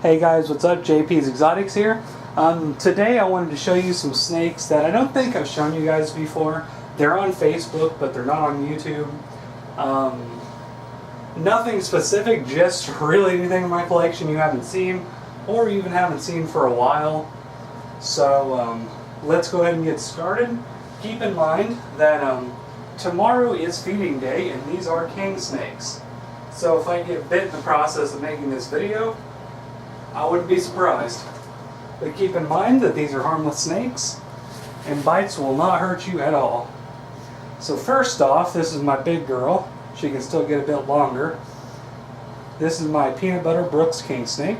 Hey guys, what's up? JP's Exotics here. Today I wanted to show you some snakes that I don't think I've shown you guys before. They're on Facebook, but they're not on YouTube. Nothing specific, just really anything in my collection you haven't seen, or even haven't seen for a while. So let's go ahead and get started. Keep in mind that tomorrow is feeding day, and these are king snakes. So if I get bit in the process of making this video, I wouldn't be surprised. But keep in mind that these are harmless snakes, and bites will not hurt you at all. So first off, this is my big girl. She can still get a bit longer. This is my peanut butter Brooks king snake.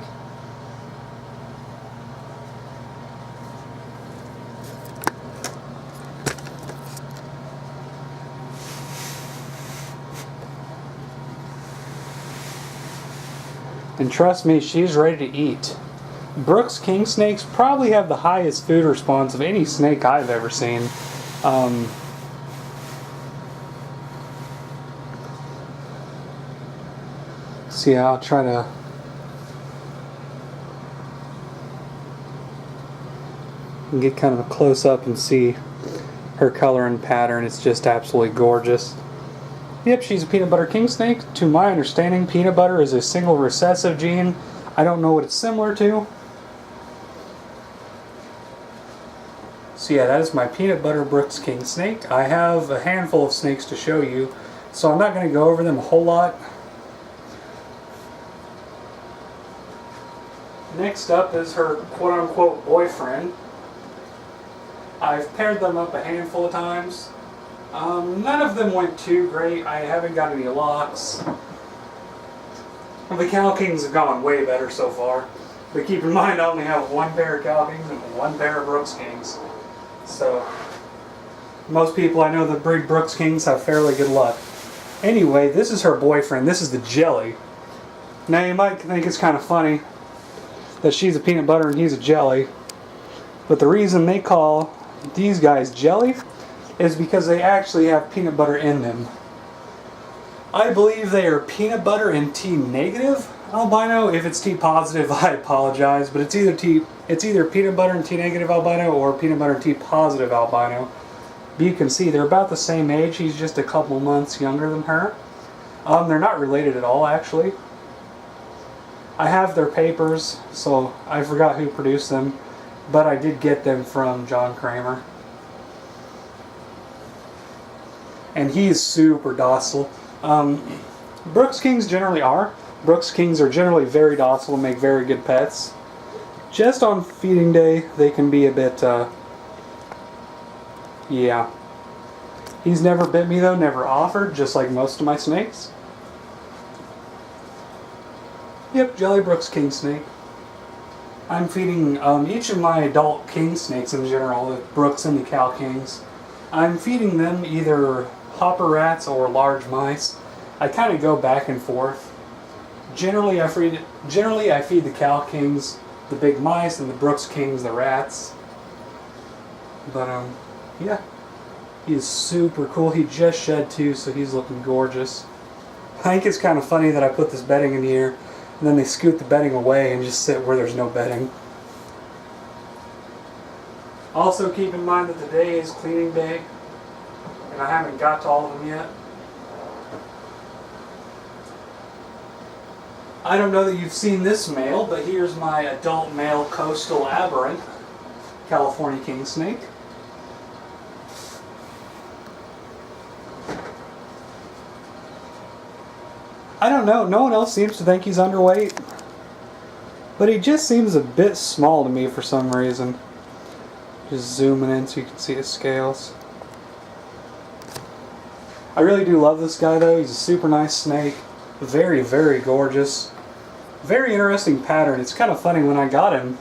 And trust me, she's ready to eat. Brooks king snakes probably have the highest food response of any snake I've ever seen. See, I'll try to get kind of a close up and see her color and pattern. It's just absolutely gorgeous. Yep, she's a peanut butter king snake. To my understanding, peanut butter is a single recessive gene. I don't know what it's similar to. So yeah, that is my peanut butter Brooks king snake. I have a handful of snakes to show you, so I'm not going to go over them a whole lot. Next up is her quote-unquote boyfriend. I've paired them up a handful of times. None of them went too great. I haven't got any locks. The Cow Kings have gone way better so far. But keep in mind, I only have one pair of Cow Kings and one pair of Brooks Kings. So, most people I know that breed Brooks Kings have fairly good luck. Anyway, this is her boyfriend. This is the Jelly. Now you might think it's kind of funny that she's a peanut butter and he's a jelly. But the reason they call these guys jelly is because they actually have peanut butter in them. I believe they are peanut butter and T negative albino. If it's T positive, I apologize, but it's either peanut butter and T negative albino or peanut butter and T positive albino. But you can see they're about the same age. He's just a couple months younger than her. They're not related at all, actually. I have their papers, so I forgot who produced them, but I did get them from John Kramer. And he's super docile. Brooks Kings generally are. Brooks Kings are generally very docile and make very good pets. Just on feeding day, they can be a bit, yeah. He's never bit me though, never offered, just like most of my snakes. Yep, Jelly Brooks King snake. I'm feeding each of my adult king snakes in general, the Brooks and the Cow Kings. I'm feeding them either hopper rats or large mice. I kind of go back and forth. Generally I feed the Cow Kings the big mice and the Brooks Kings the rats. But yeah, he is super cool. He just shed too, so he's looking gorgeous. I think it's kind of funny that I put this bedding in here and then they scoot the bedding away and just sit where there's no bedding. Also keep in mind that today is cleaning day, and I haven't got to all of them yet. I don't know that you've seen this male, but here's my adult male coastal aberrant, California king snake. I don't know, no one else seems to think he's underweight, but he just seems a bit small to me for some reason. Just zooming in so you can see his scales. I really do love this guy though. He's a super nice snake. Very, very gorgeous. Very interesting pattern. It's kind of funny, when I got him,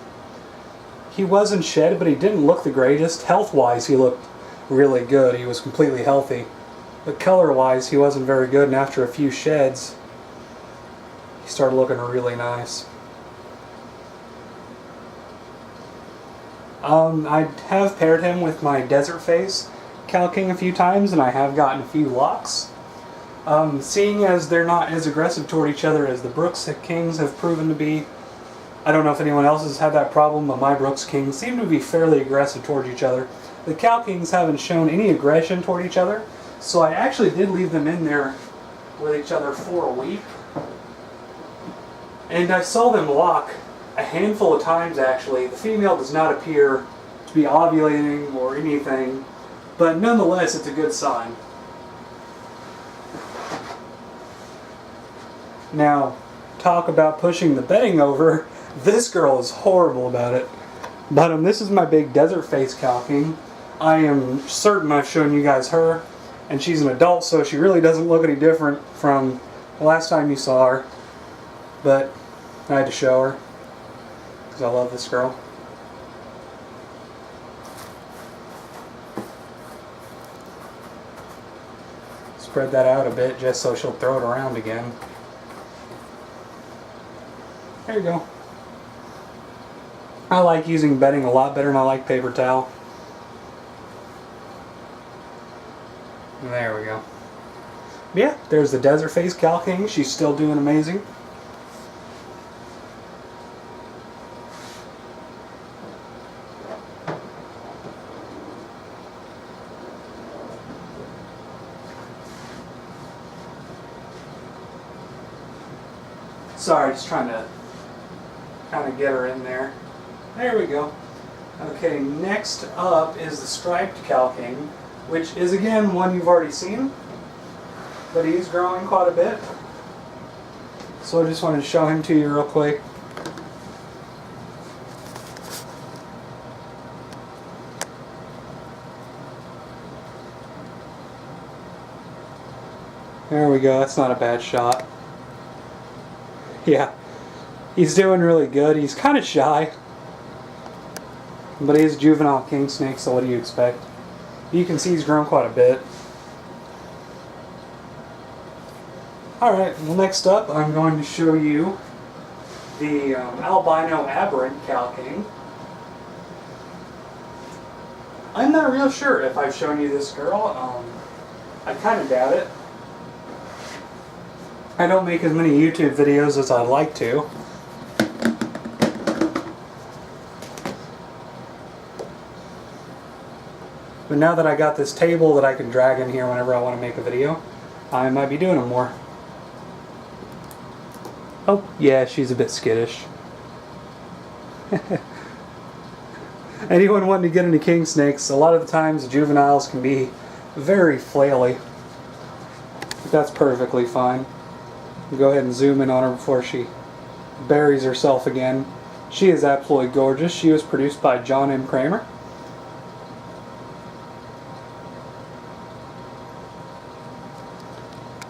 he wasn't shed, but he didn't look the greatest. Health-wise, he looked really good. He was completely healthy. But color-wise, he wasn't very good, and after a few sheds, he started looking really nice. I have paired him with my Desert Face Cow King a few times, and I have gotten a few locks. Seeing as they're not as aggressive toward each other as the Brooks Kings have proven to be, I don't know if anyone else has had that problem, but my Brooks Kings seem to be fairly aggressive towards each other. The Cow Kings haven't shown any aggression toward each other, so I actually did leave them in there with each other for a week. And I saw them lock a handful of times actually. The female does not appear to be ovulating or anything, but nonetheless it's a good sign. Now, talk about pushing the bedding over. This girl is horrible about it. But this is my big desert face Cow King. I am certain I've shown you guys her, and she's an adult, so she really doesn't look any different from the last time you saw her. But I had to show her because I love this girl. Spread that out a bit just so she'll throw it around again. There you go. I like using bedding a lot better than I like paper towel. There we go. Yeah, there's the Desert Face Cow King. She's still doing amazing. Sorry, just trying to kind of get her in there. There we go. Okay, next up is the Striped Cow King, which is again one you've already seen, but he's growing quite a bit. So I just wanted to show him to you real quick. There we go, that's not a bad shot. Yeah, he's doing really good. He's kind of shy, but he's a juvenile king snake, so what do you expect? You can see he's grown quite a bit. Alright, well next up I'm going to show you the albino aberrant Cow King. I'm not real sure if I've shown you this girl. I kind of doubt it. I don't make as many YouTube videos as I'd like to. But now that I got this table that I can drag in here whenever I want to make a video, I might be doing them more. Oh, yeah, she's a bit skittish. Anyone wanting to get into king snakes, a lot of the times the juveniles can be very flaily. But that's perfectly fine. Go ahead and zoom in on her before she buries herself again. She is absolutely gorgeous. She was produced by John M. Kramer.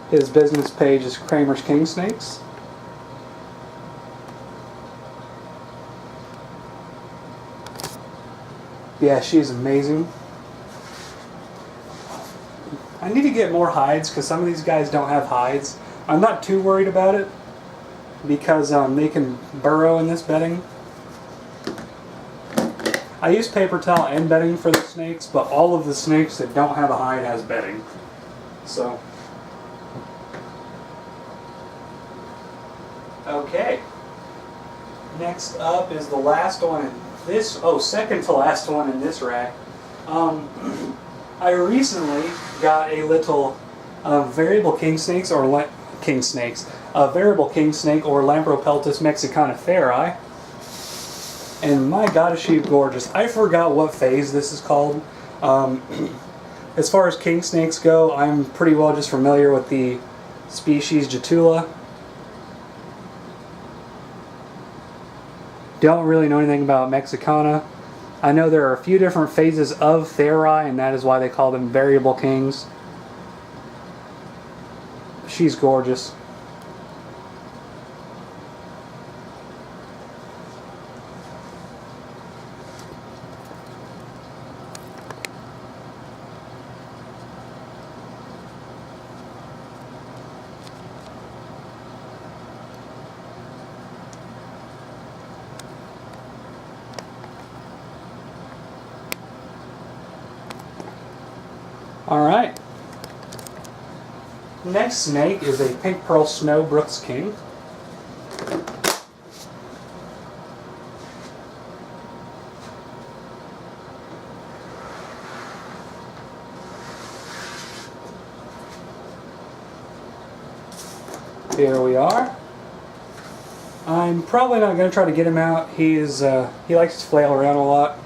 His business page is Kramer's King Snakes. Yeah, she's amazing. I need to get more hides because some of these guys don't have hides. I'm not too worried about it because they can burrow in this bedding. I use paper towel and bedding for the snakes, but all of the snakes that don't have a hide has bedding. So, okay. Next up is the last one in this, second to last one in this rack. I recently got a little variable king snakes or variable king snake or Lampropeltis mexicaniferi, and my god is she gorgeous. I forgot what phase this is called. As far as king snakes go, I'm pretty well just familiar with the species Jatula. Don't really know anything about Mexicana. I know there are a few different phases of Theri, and that is why they call them variable kings. She's gorgeous. Alright. Next snake is a Pink Pearl Snow Brooks King. Here we are. I'm probably not going to try to get him out. He likes to flail around a lot.